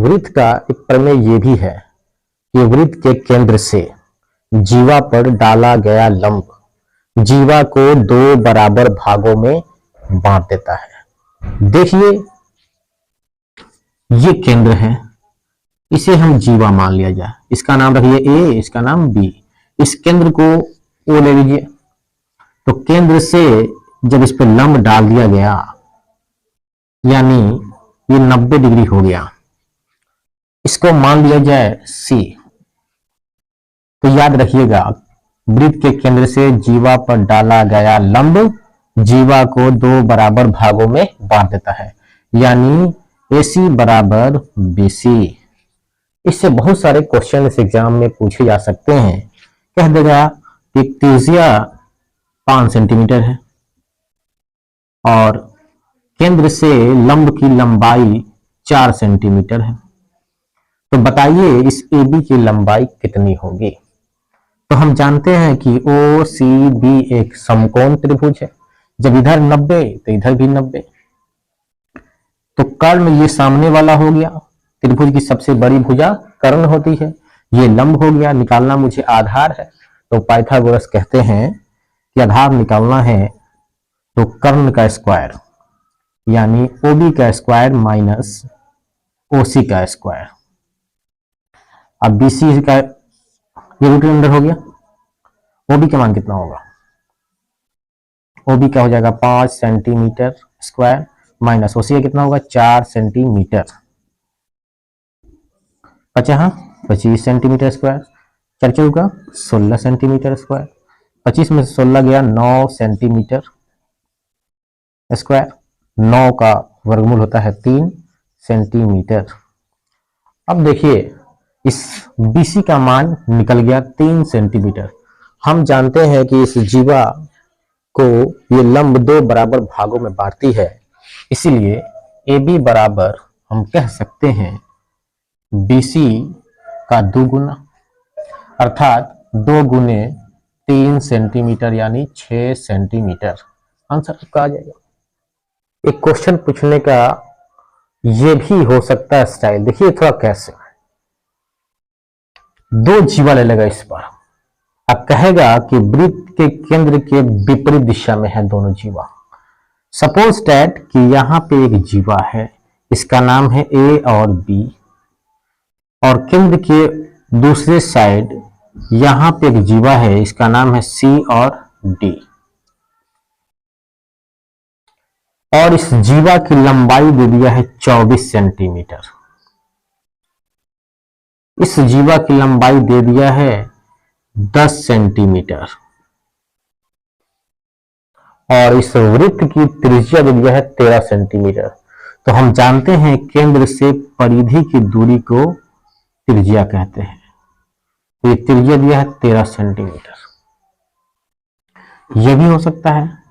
वृत्त का एक प्रमेय ये भी है कि वृत्त के केंद्र से जीवा पर डाला गया लंब जीवा को दो बराबर भागों में बांट देता है। देखिए ये केंद्र है, इसे हम जीवा मान लिया जाए, इसका नाम रखिए ए, इसका नाम बी, इस केंद्र को ओ ले लीजिए। तो केंद्र से जब इस पर लंब डाल दिया गया यानी ये 90 डिग्री हो गया, इसको मान लिया जाए सी। तो याद रखिएगा वृत्त के केंद्र से जीवा पर डाला गया लंब जीवा को दो बराबर भागों में बांट देता है, यानी AC बराबर BC। इससे बहुत सारे क्वेश्चन इस एग्जाम में पूछे जा सकते हैं। कह देगा कि त्रिज्या 5 सेंटीमीटर है और केंद्र से लंब की लंबाई 4 सेंटीमीटर है, तो बताइए इस AB की लंबाई कितनी होगी। तो हम जानते हैं कि OCB एक समकोण त्रिभुज है, जब इधर 90 तो इधर भी 90, तो कर्ण ये सामने वाला हो गया, त्रिभुज की सबसे बड़ी भुजा कर्ण होती है, ये लंब हो गया, निकालना मुझे आधार है। तो पाइथागोरस कहते हैं कि आधार निकालना है तो कर्ण का स्क्वायर यानी OB का स्क्वायर माइनस OC का स्क्वायर। अब BC का ये रूट अंडर हो गया, OB का मान कितना होगा, OB का हो जाएगा 5 सेंटीमीटर स्क्वायर माइनस OC का कितना होगा 4 सेंटीमीटर, बचा 25 सेंटीमीटर स्क्वायर, 4 चौका 16 सेंटीमीटर स्क्वायर, 25 में से 16 गया 9 सेंटीमीटर स्क्वायर, 9 का वर्गमूल होता है 3 सेंटीमीटर। अब देखिए इस BC का मान निकल गया 3 सेंटीमीटर। हम जानते हैं कि इस जीवा को ये लंब दो बराबर भागों में बांटती है, इसीलिए AB बराबर हम कह सकते हैं BC का 2 गुना, अर्थात 2 गुने 3 सेंटीमीटर यानी 6 सेंटीमीटर। आंसर आपका आ जाएगा। एक क्वेश्चन पूछने का ये भी हो सकता है स्टाइल, देखिए थोड़ा कैसे, 2 जीवा ले लेगा इस पर, अब कहेगा कि वृत्त के केंद्र के विपरीत दिशा में है दोनों जीवा। सपोज दैट कि यहां पे एक जीवा है, इसका नाम है A और B, और केंद्र के दूसरे साइड यहां पे एक जीवा है, इसका नाम है C और D, और इस जीवा की लंबाई दे दिया है 24 सेंटीमीटर, इस जीवा की लंबाई दे दिया है 10 सेंटीमीटर, और इस वृत्त की त्रिज्या दे दिया है 13 सेंटीमीटर। तो हम जानते हैं केंद्र से परिधि की दूरी को त्रिज्या कहते हैं, तो ये त्रिज्या दिया है 13 सेंटीमीटर। यह भी हो सकता है।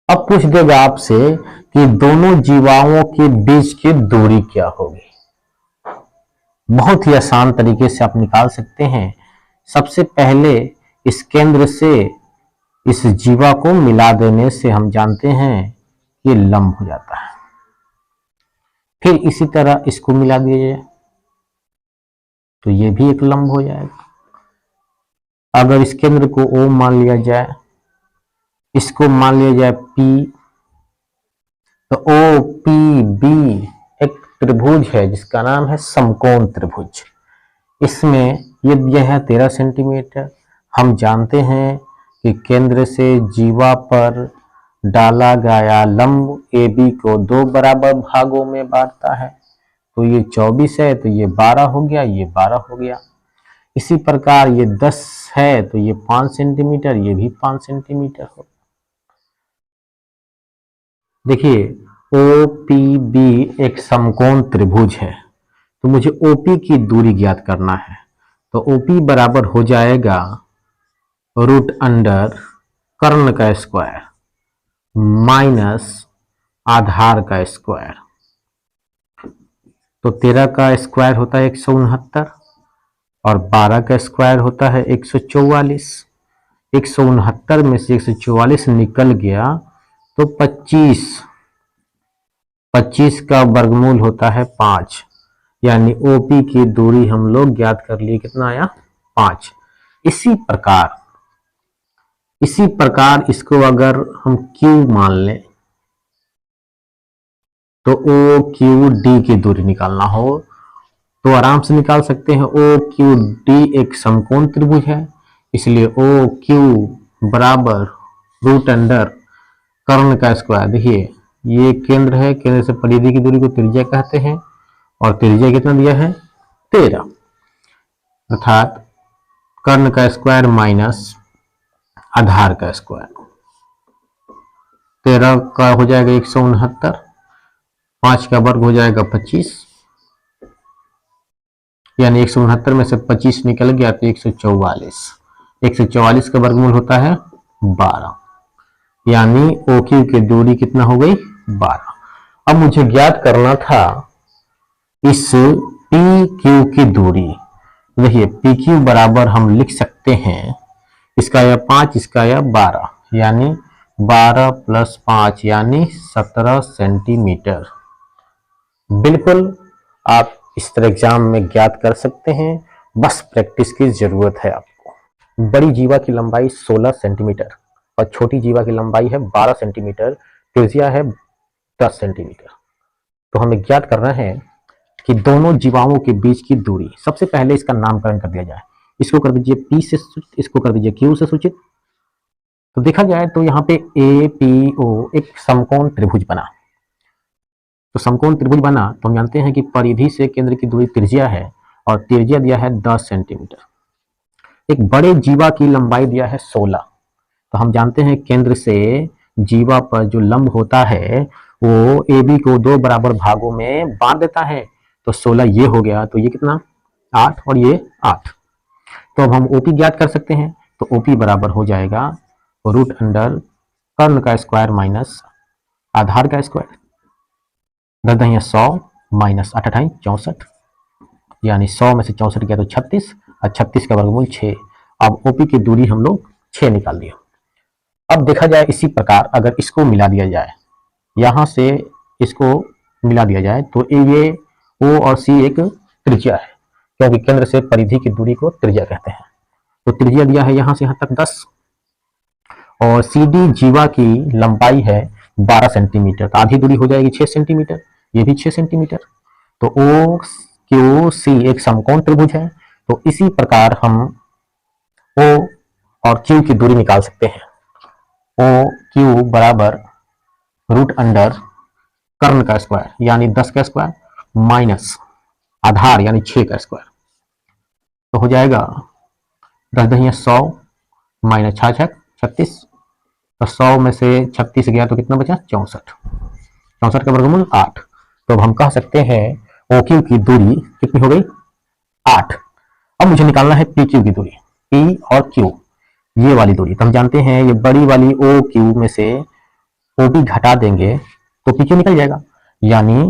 अब पूछ देगा आपसे कि दोनों जीवाओं के बीच की दूरी क्या होगी। बहुत ही आसान तरीके से आप निकाल सकते हैं। सबसे पहले इस केंद्र से इस जीवा को मिला देने से हम जानते हैं कि लंब हो जाता है, फिर इसी तरह इसको मिला दिया जाए तो ये भी एक लंब हो जाएगा। अगर इस केंद्र को O मान लिया जाए, इसको मान लिया जाए P, तो OPB एक त्रिभुज है जिसका नाम है समकोण त्रिभुज। इसमें ये दिया है 13 सेंटीमीटर। हम जानते हैं कि केंद्र से जीवा पर डाला गया लंब AB को 2 बराबर भागों में बांटता है, तो ये 24 है तो ये 12 हो गया, ये 12 हो गया। इसी प्रकार ये 10 है तो ये 5 सेंटीमीटर, ये भी 5 सेंटीमीटर हो। देखिए OPB एक समकोण त्रिभुज है, तो मुझे OP की दूरी ज्ञात करना है, तो OP बराबर हो जाएगा रूट अंडर कर्ण का स्क्वायर माइनस आधार का स्क्वायर। तो 13 का स्क्वायर होता है 169 और 12 का स्क्वायर होता है 144। 169 में से 144 निकल गया तो 25 25 का वर्गमूल होता है 5, यानी ओपी की दूरी हम लोग ज्ञात कर लिए, कितना आया 5। इसी प्रकार इसको अगर हम Q मान लें तो ओ क्यू डी की दूरी निकालना हो तो आराम से निकाल सकते हैं। ओ क्यू डी एक समकोण त्रिभुज है, इसलिए ओ क्यू बराबर रूट अंडर कर्ण का स्क्वायर। देखिए ये केंद्र है, केंद्र से परिधि की दूरी को त्रिज्या कहते हैं और त्रिज्या कितना दिया है 13, अर्थात कर्ण का स्क्वायर माइनस आधार का स्क्वायर। 13 का हो जाएगा 169, 5 का वर्ग हो जाएगा 25, यानी 169 में से 25 निकल गया तो 144। 144 का वर्गमूल होता है 12, यानी ओ क्यू की दूरी कितना हो गई 12। अब मुझे ज्ञात करना था इस पी क्यू की दूरी। देखिए पी क्यू बराबर हम लिख सकते हैं, इसका या 5 इसका या 12, यानी 12 प्लस 5 यानी 17 सेंटीमीटर। बिल्कुल आप इस तरह एग्जाम में ज्ञात कर सकते हैं, बस प्रैक्टिस की जरूरत है आपको। बड़ी जीवा की लंबाई 16 सेंटीमीटर और छोटी जीवा की लंबाई है 12 सेंटीमीटर, त्रिज्या है 10 सेंटीमीटर। तो हमें ज्ञात करना है कि दोनों जीवाओं के बीच की दूरी। सबसे पहले इसका नामकरण कर दिया जाए, इसको कर दीजिए पी से सूचित, इसको कर दीजिए क्यू से सूचित। तो देखा जाए तो यहाँ पे ए पी ओ एक समकोण त्रिभुज बना। तो समकोण त्रिभुज बना तो हम जानते हैं कि परिधि से केंद्र की दूरी त्रिज्या है और त्रिज्या दिया है 10 सेंटीमीटर। एक बड़े जीवा की लंबाई दिया है 16, तो हम जानते हैं केंद्र से जीवा पर जो लंब होता है वो ए बी को 2 बराबर भागों में बांट देता है। तो 16 ये हो गया, तो ये कितना 8 और ये 8। तो अब हम ओपी ज्ञात कर सकते हैं, तो ओपी बराबर हो जाएगा रूट अंडर कर्ण का स्क्वायर माइनस आधार का स्क्वायर। 10 दहिया 100 माइनस 8 अठाई 64, यानी 100 में से 64 गया तो 36 और 36 का वर्गमूल 6। अब ओपी की दूरी हम लोग 6 निकाल दिया। अब देखा जाए इसी प्रकार अगर इसको मिला दिया जाए, यहां से इसको मिला दिया जाए तो ये ओ और सी एक त्रिज्या है, क्योंकि केंद्र से परिधि की दूरी को त्रिज्या कहते हैं। तो त्रिज्या दिया है यहां से यहां तक 10 और सी डी जीवा की लंबाई है 12 सेंटीमीटर, तो आधी दूरी हो जाएगी 6 सेंटीमीटर, ये भी 6 सेंटीमीटर। तो ओ क्यू सी एक समकोण त्रिभुज है, तो इसी प्रकार हम ओ और क्यू की दूरी निकाल सकते हैं। ओ क्यू बराबर रूट अंडर कर्ण का स्क्वायर यानी 10 का स्क्वायर माइनस आधार यानी 6 का स्क्वायर। तो हो जाएगा 10 दहिया 100 माइनस 6 36, तो 100 में से 36 गया तो कितना बचा 64, 64 का वर्गमूल 8। तो अब हम कह सकते हैं ओ क्यू की दूरी कितनी हो गई 8। अब मुझे निकालना है पी क्यू की दूरी, पी और क्यू ये वाली दूरी। तो हम जानते हैं ये बड़ी वाली ओ क्यू में से ओ पी घटा देंगे तो पी क्यू निकल जाएगा, यानी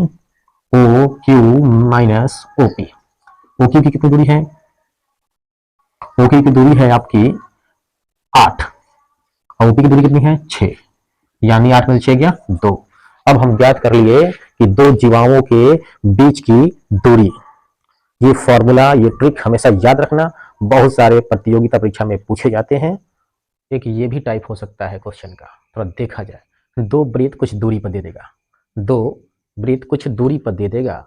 O Q minus O P. O Q की कितनी दूरी है, ओ क्यू की दूरी है आपकी 8 और ओपी की दूरी कितनी है 6, यानी 8 में से 6 गया 2। अब हम ज्ञात कर लिए कि दो जीवाओं के बीच की दूरी। ये फॉर्मूला ये ट्रिक हमेशा याद रखना, बहुत सारे प्रतियोगिता परीक्षा में पूछे जाते हैं। एक ये भी टाइप हो सकता है क्वेश्चन का, थोड़ा देखा जाए। दो वृत्त कुछ दूरी पर दे देगा, दो वृत्त कुछ दूरी पर दे देगा,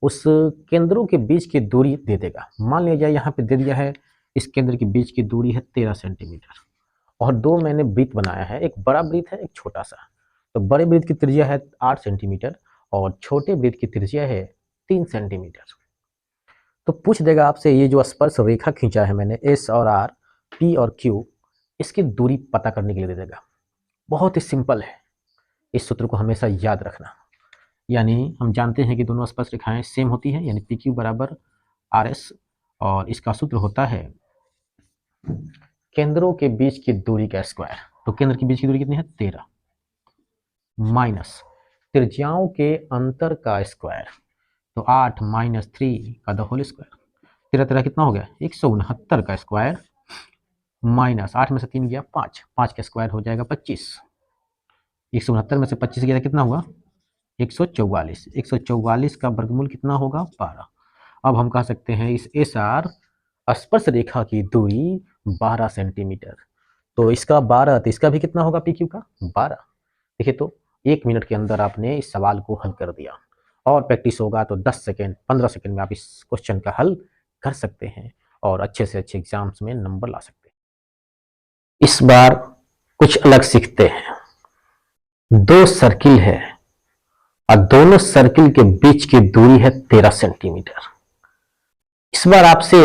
उस केंद्रों के बीच की दूरी दे देगा। मान लिया जाए यहाँ पे दे दिया है इस केंद्र के बीच की दूरी है 13 सेंटीमीटर और दो मैंने वृत्त बनाया है, एक बड़ा वृत्त है एक छोटा सा। तो बड़े वृत्त की त्रिज्या है 8 सेंटीमीटर और छोटे वृत्त की त्रिज्या है 3 सेंटीमीटर। तो पूछ देगा आपसे ये जो स्पर्श रेखा खींचा है मैंने एस और आर, पी और क्यू, इसकी दूरी पता करने के लिए दे देगा। बहुत ही सिंपल है, इस सूत्र को हमेशा याद रखना। यानी हम जानते हैं कि दोनों स्पर्श रेखाएं सेम होती हैं, यानी पी क्यू बराबर आर एस, और इसका सूत्र होता है केंद्रों के बीच की दूरी का स्क्वायर। तो केंद्र के बीच की दूरी कितनी है 13 माइनस त्रिज्याओं के अंतर का स्क्वायर, तो 8 माइनस 3 का द होल स्क्वायर। 13 13 कितना हो गया 169 का स्क्वायर माइनस 8 में से 3 गया 5, 5 का स्क्वायर हो जाएगा 25। 169 में से 25 गया कितना हुआ 144। 144 का वर्गमूल कितना होगा? 12। अब हम कह सकते हैं इस एस आर स्पर्श रेखा की दूरी 12 सेंटीमीटर। तो इसका 12, तो इसका भी कितना होगा पी क्यू का? 12। देखिए तो 1 मिनट के अंदर आपने इस सवाल को हल कर दिया, और प्रैक्टिस होगा तो 10 सेकेंड 15 सेकेंड में आप इस क्वेश्चन का हल कर सकते हैं और अच्छे से अच्छे एग्जाम्स में नंबर ला सकते हैं। इस बार कुछ अलग सीखते हैं। 2 सर्किल है और दोनों सर्किल के बीच की दूरी है 13 सेंटीमीटर। इस बार आपसे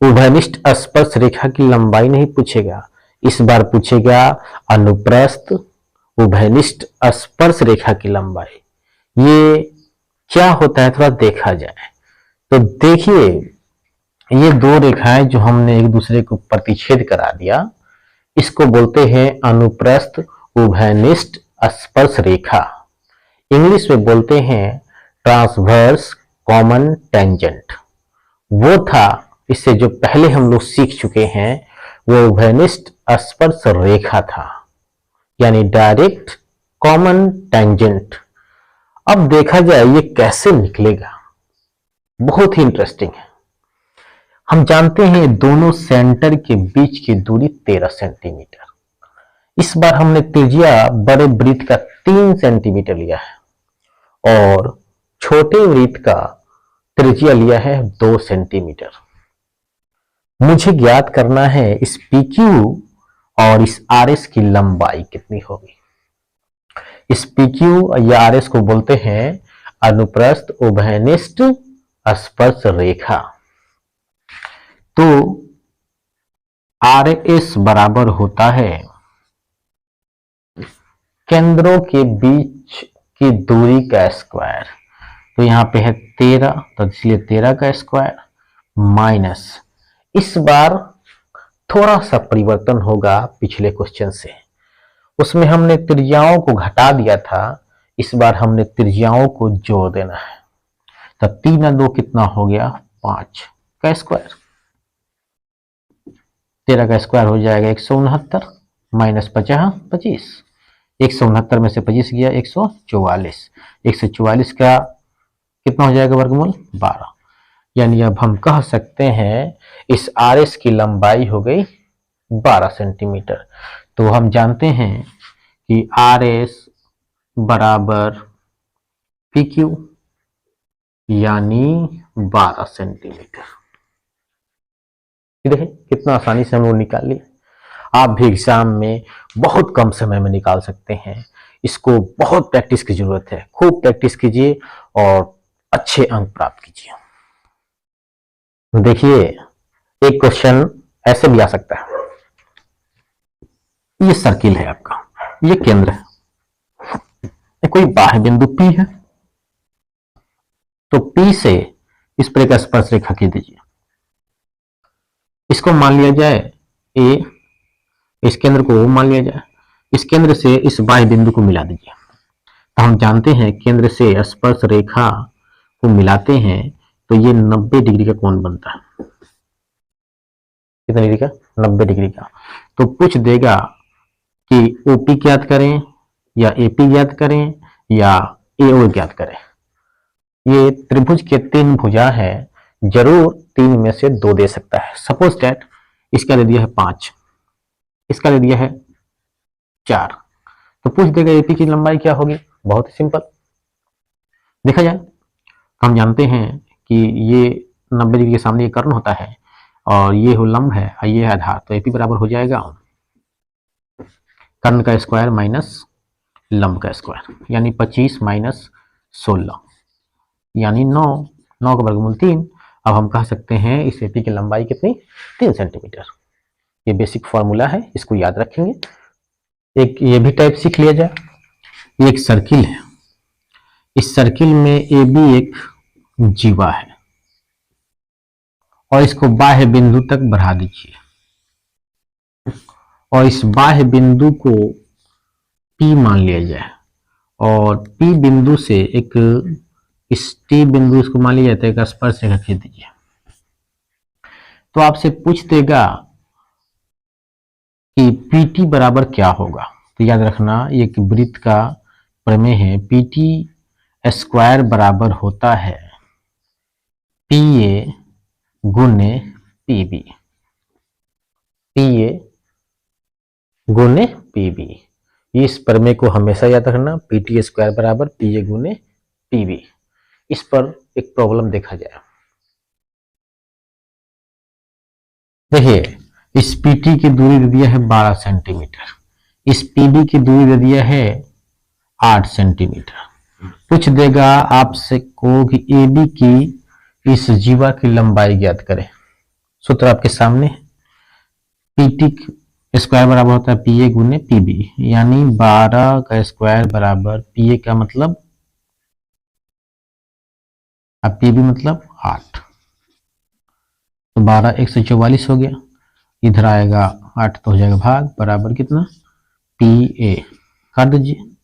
उभयनिष्ठ स्पर्श रेखा की लंबाई नहीं पूछेगा, इस बार पूछेगा अनुप्रस्थ उभयनिष्ठ स्पर्श रेखा की लंबाई। ये क्या होता है थोड़ा देखा जाए। तो देखिए, ये 2 रेखाएं जो हमने एक दूसरे को प्रतिच्छेद करा दिया, इसको बोलते हैं अनुप्रस्थ उभयनिष्ठ स्पर्श रेखा। इंग्लिश में बोलते हैं ट्रांसवर्स कॉमन टेंजेंट। वो था, इससे जो पहले हम लोग सीख चुके हैं, वो उभयनिष्ठ स्पर्श रेखा था, यानी डायरेक्ट कॉमन टेंजेंट। अब देखा जाए ये कैसे निकलेगा, बहुत ही इंटरेस्टिंग है। हम जानते हैं दोनों सेंटर के बीच की दूरी 13 सेंटीमीटर। इस बार हमने त्रिज्या बड़े वृत्त का 3 सेंटीमीटर लिया है और छोटे वृत्त का त्रिज्या लिया है 2 सेंटीमीटर। मुझे ज्ञात करना है इस PQ और इस RS की लंबाई कितनी होगी। इस PQ या RS को बोलते हैं अनुप्रस्थ उभयनिष्ठ स्पर्श रेखा। तो RS बराबर होता है केंद्रों के बीच की दूरी का स्क्वायर। तो यहां पे है 13, तो इसलिए 13 का स्क्वायर माइनस, इस बार थोड़ा सा परिवर्तन होगा पिछले क्वेश्चन से। उसमें हमने त्रिज्याओं को घटा दिया था, इस बार हमने त्रिज्याओं को जोड़ देना है। तो 3 और 2 कितना हो गया? 5 का स्क्वायर। 13 का स्क्वायर हो जाएगा 169 माइनस 50 25। 169 में से 25 गया 144। 144 का कितना हो जाएगा वर्गमूल? 12। यानी अब हम कह सकते हैं इस RS की लंबाई हो गई 12 सेंटीमीटर। तो हम जानते हैं कि RS बराबर PQ यानी 12 सेंटीमीटर। देखिए कितना आसानी से हम लोग निकाल लिए। आप भी एग्जाम में बहुत कम समय में निकाल सकते हैं। इसको बहुत प्रैक्टिस की जरूरत है, खूब प्रैक्टिस कीजिए और अच्छे अंक प्राप्त कीजिए। देखिए एक क्वेश्चन ऐसे भी आ सकता है, ये सर्किल है आपका, ये केंद्र है, ये कोई बाह्य बिंदु P है, तो P से इस पर एक स्पर्श रेखा खींच दीजिए। इसको मान लिया जाए A, इस केंद्र को O मान लिया जाए, इस केंद्र से इस बाह्य बिंदु को मिला दीजिए। तो हम जानते हैं केंद्र से स्पर्श रेखा को मिलाते हैं तो ये 90 डिग्री का कोण बनता है। कितने डिग्री का? 90 डिग्री का। तो पूछ देगा कि OP ज्ञात करें या AP ज्ञात करें या AO ज्ञात करें। ये त्रिभुज के 3 भुजा है, जरूर 3 में से 2 दे सकता है। सपोज दैट इसका दे दिया है 5, इसका दे दिया है 4, तो पूछ देगा AP की लंबाई क्या होगी। बहुत ही सिंपल, देखा जाए हम जानते हैं कि ये 90 डिग्री के सामने ये कर्ण होता है और ये हो लंब है और ये है आधार, तो AP बराबर हो जाएगा कर्ण का स्क्वायर माइनस लंब का स्क्वायर, यानी 25 माइनस 16 यानी 9। 9 का वर्गमूल 3। अब हम कह सकते हैं इस AP की लंबाई कितनी? 3 सेंटीमीटर। ये बेसिक फॉर्मूला है, इसको याद रखेंगे। एक ये भी टाइप सीख लिया जाए। ये एक सर्किल है, इस सर्किल में AB एक जीवा है और इसको बाह्य बिंदु तक बढ़ा दीजिए और इस बाह्य बिंदु को P मान लिया जाए और P बिंदु से एक इस T बिंदु इसको मान लिया जाता है, एक स्पर्श रेखा खींच दीजिए। तो आपसे पूछ देगा कि PT बराबर क्या होगा। तो याद रखना ये एक वृत्त का प्रमेय है। PT स्क्वायर बराबर होता है पी ए गुने पी बी, पी ए गुने पी बी। इस प्रमेय को हमेशा याद रखना, पी टी स्क्वायर बराबर पी ए गुने पी बी। इस पर एक प्रॉब्लम देखा जाए। देखिए, इस पीटी की दूरी दे दिया है 12 सेंटीमीटर, इस पीबी की दूरी दे दिया है 8 सेंटीमीटर। पूछ देगा आपसे को कि ए बी की इस जीवा की लंबाई ज्ञात करें। सूत्र आपके सामने, पीटी स्क्वायर बराबर होता है पी ए गुने पी बी, यानी 12 का स्क्वायर बराबर पी ए का मतलब, अब पी बी मतलब 8, तो 12 144 हो गया। इधर आएगा 8 तो हो जाएगा भाग, बराबर कितना, पी ए काट दीजिए,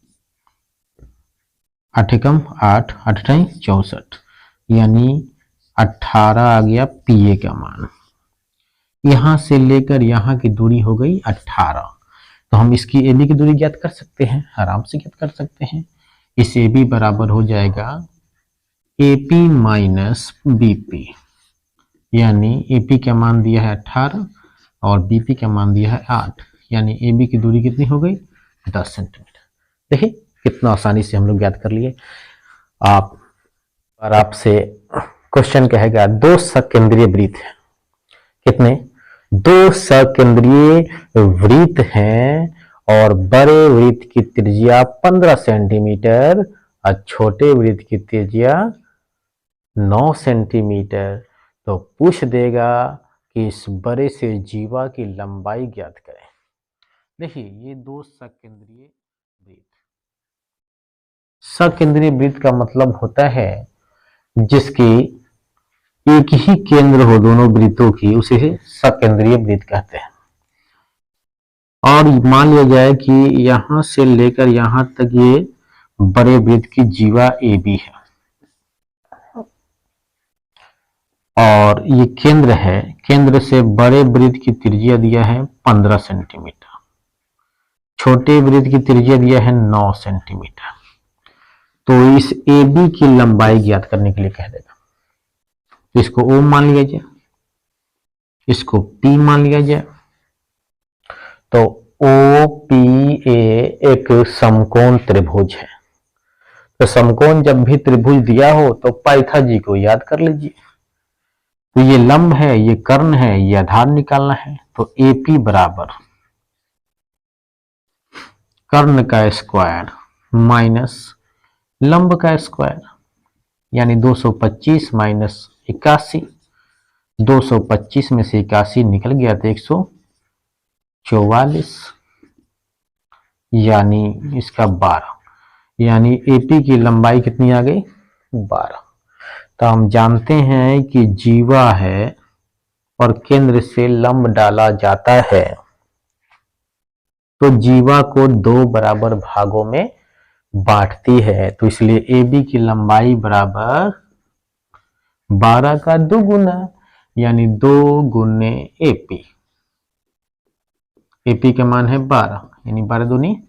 8 एकम 8, 8 अठाई 64, यानी 18 आ गया पी ए का मान। यहां से लेकर यहां की दूरी हो गई 18, तो हम इसकी ए बी की दूरी ज्ञात कर सकते हैं, आराम से ज्ञात कर सकते हैं। इस ए बी बराबर हो जाएगा A P minus B P, यानी ए पी का मान दिया है 18 और बी पी का मान दिया है 8, यानी ए बी की दूरी कितनी हो गई, 10 सेंटीमीटर। देखिए कितना आसानी से हम लोग ज्ञात कर लिए। आप और आपसे क्वेश्चन कहेगा दो सकेंद्रीय वृत्त हैं, कितने, दो सकेंद्रीय वृत्त हैं और बड़े वृत्त की त्रिज्या 15 सेंटीमीटर और छोटे वृत्त की त्रिज्या 9 सेंटीमीटर, तो पूछ देगा कि इस बड़े से जीवा की लंबाई ज्ञात करें। देखिए ये दो सकेंद्रीय वृत्त, सकेंद्रीय वृत्त का मतलब होता है जिसकी एक ही केंद्र हो दोनों वृत्तों की, उसे सकेंद्रीय वृत्त कहते हैं। और मान लिया जाए कि यहां से लेकर यहां तक ये बड़े वृत्त की जीवा ए बी है और ये केंद्र है, केंद्र से बड़े वृत्त की त्रिज्या दिया है 15 सेंटीमीटर, छोटे वृत्त की त्रिज्या दिया है 9 सेंटीमीटर। तो इस ए बी की लंबाई ज्ञात करने के लिए कह देगा, तो इसको O मान लिया जाए, इसको P मान लिया जाए, तो ओ पी ए एक समकोण त्रिभुज है। तो समकोण जब भी त्रिभुज दिया हो तो पाइथाजी को याद कर लीजिए। तो ये लंब है, ये कर्ण है, ये आधार निकालना है, तो ए पी बराबर कर्ण का स्क्वायर माइनस लंब का स्क्वायर, यानी 225 माइनस 81, 225 में से 81 निकल गया तो 144, यानी इसका 12, यानी एपी की लंबाई कितनी आ गई, 12। तो हम जानते हैं कि जीवा है और केंद्र से लंब डाला जाता है, तो जीवा को दो बराबर भागों में बांटती है, तो इसलिए ए बी की लंबाई बराबर 12 का 2 गुना, यानी 2 गुने एपी। एपी का मान है 12, यानी 12 दूनी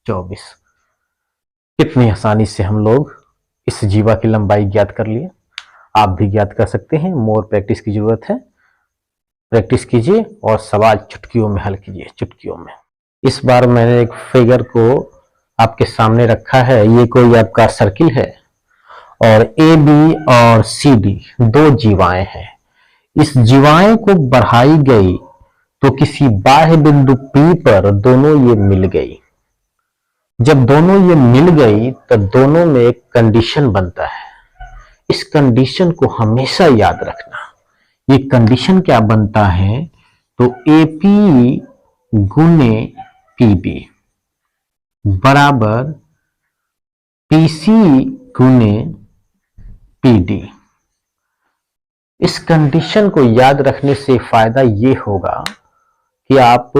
24। कितनी आसानी से हम लोग इस जीवा की लंबाई ज्ञात कर लिए। आप भी ज्ञात कर सकते हैं, मोर प्रैक्टिस की जरूरत है। प्रैक्टिस कीजिए और सवाल चुटकियों में हल कीजिए, चुटकियों में। इस बार मैंने एक फिगर को आपके सामने रखा है, ये कोई आपका सर्किल है और ए बी और सी डी दो जीवाएं हैं। इस जीवाएं को बढ़ाई गई तो किसी बाह्य बिंदु P पर दोनों ये मिल गई। जब दोनों ये मिल गई तो दोनों में एक कंडीशन बनता है, इस कंडीशन को हमेशा याद रखना। ये कंडीशन क्या बनता है, तो AP गुने PB बराबर PC गुने PD। इस कंडीशन को याद रखने से फायदा ये होगा कि आप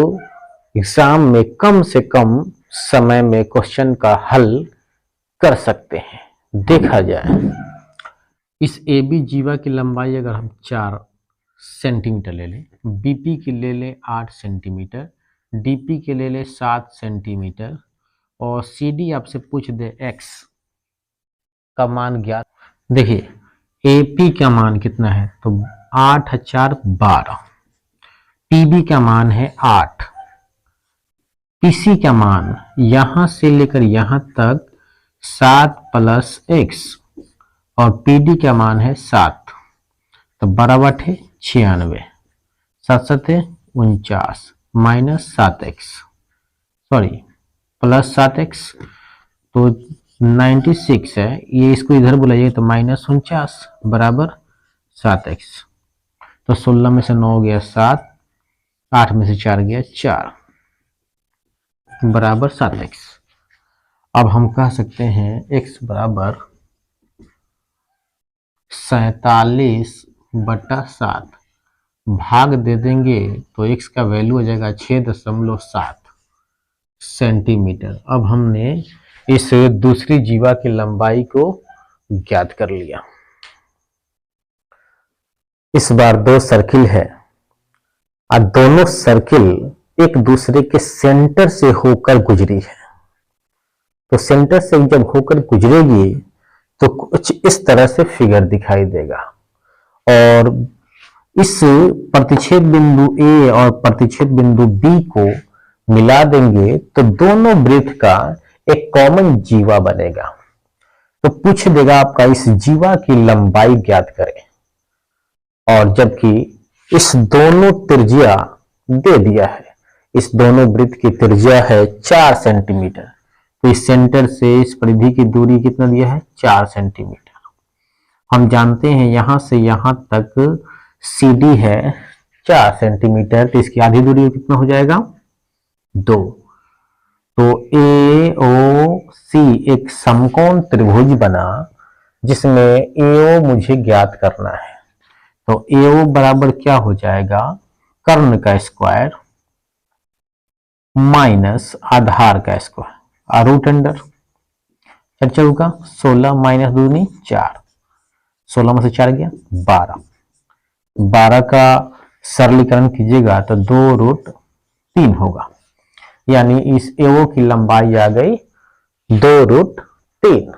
एग्जाम में कम से कम समय में क्वेश्चन का हल कर सकते हैं। देखा जाए, इस ए बी जीवा की लंबाई अगर हम 4 सेंटीमीटर ले लें, बीपी की ले लें 8 सेंटीमीटर, डीपी के ले लें 7 सेंटीमीटर और सीडी आपसे पूछ दे एक्स, का मान ज्ञात। देखिए एपी का मान कितना है, तो 8 × 4 = 12। पीबी का मान है 8। पीसी का मान यहां से लेकर यहां तक 7 + x और पीडी का मान है 7। तो 12 × 8 = 96, 7 × 7 = 49 minus 7x, sorry plus 7x, तो 96 है, ये इसको इधर बुलाइए तो -49 बराबर 7x। तो 16 में से 9 गया 7, 8 में से 4 गया 4 बराबर 7x। अब हम कह सकते हैं x बराबर 47/7, भाग दे देंगे तो x का वैल्यू हो जाएगा 6.7 सेंटीमीटर। अब हमने इस दूसरी जीवा की लंबाई को ज्ञात कर लिया। इस बार 2 सर्किल है और दोनों सर्किल एक दूसरे के सेंटर से होकर गुजरी है। तो सेंटर से जब होकर गुजरेगी तो कुछ इस तरह से फिगर दिखाई देगा, और इस प्रतिच्छेद बिंदु ए और प्रतिच्छेद बिंदु बी को मिला देंगे तो दोनों वृत्त का एक कॉमन जीवा बनेगा। तो पूछ देगा आपका इस जीवा की लंबाई ज्ञात करें, और जबकि इस दोनों त्रिज्या दे दिया है, इस दोनों वृत्त की त्रिज्या है 4 सेंटीमीटर, तो इस सेंटर से इस परिधि की दूरी कितना दिया है 4 सेंटीमीटर। हम जानते हैं यहां से यहां तक CD है 4 सेंटीमीटर, तो इसकी आधी दूरी कितना हो जाएगा 2। तो AOC एक समकोण त्रिभुज बना जिसमें AO मुझे ज्ञात करना है। तो AO बराबर क्या हो जाएगा, कर्ण का स्क्वायर माइनस आधार का स्क्वायर, रूट अंडर 4 × 16 माइनस 2 = 4, 16 में से 4 गया 12, 12 का सरलीकरण कीजिएगा तो 2√3 होगा, यानी इस AO की लंबाई आ गई 2√3।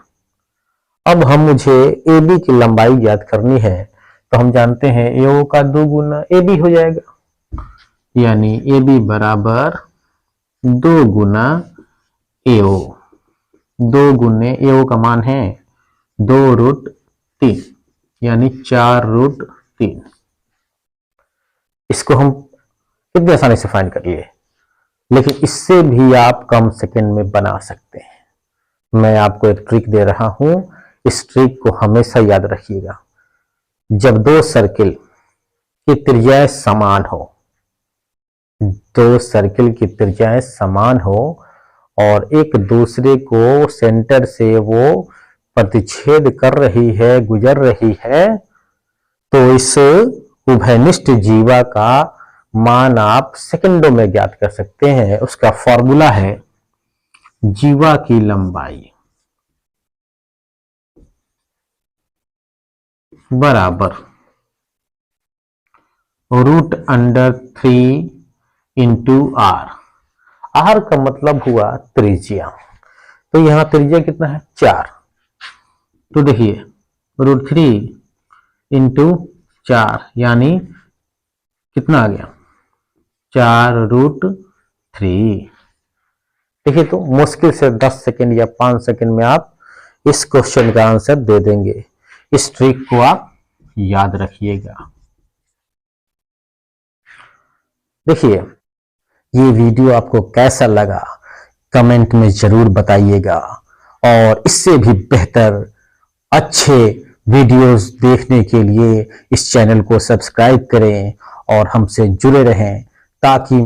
अब मुझे AB की लंबाई ज्ञात करनी है, तो हम जानते हैं AO का 2 गुना AB हो जाएगा, यानी AB बराबर 2 गुना AO। 2 गुने AO का मान है 2√3, यानी 4√3। इसको हम कितनी आसानी से फाइंड कर लिए, लेकिन इससे भी आप कम सेकंड में बना सकते हैं। मैं आपको एक ट्रिक दे रहा हूं, इस ट्रिक को हमेशा याद रखिएगा। जब 2 सर्किल की त्रिज्याएं समान हो, 2 सर्किल की त्रिज्याएं समान हो और एक दूसरे को सेंटर से वो प्रतिच्छेद कर रही है, गुजर रही है, तो इस उभयनिष्ठ जीवा का मान आप सेकंडों में ज्ञात कर सकते हैं। उसका फॉर्मूला है जीवा की लंबाई बराबर √3 × R। R का मतलब हुआ त्रिज्या, तो यहां त्रिज्या कितना है 4। तो देखिए √3 × 4 यानी कितना आ गया 4√3। देखिए तो मुश्किल से 10 सेकंड या 5 सेकंड में आप इस क्वेश्चन का आंसर दे देंगे। इस ट्रिक को आप याद रखिएगा। देखिए ये वीडियो आपको कैसा लगा कमेंट में जरूर बताइएगा, और इससे भी बेहतर अच्छे वीडियोस देखने के लिए इस चैनल को सब्सक्राइब करें और हमसे जुड़े रहें, ताकि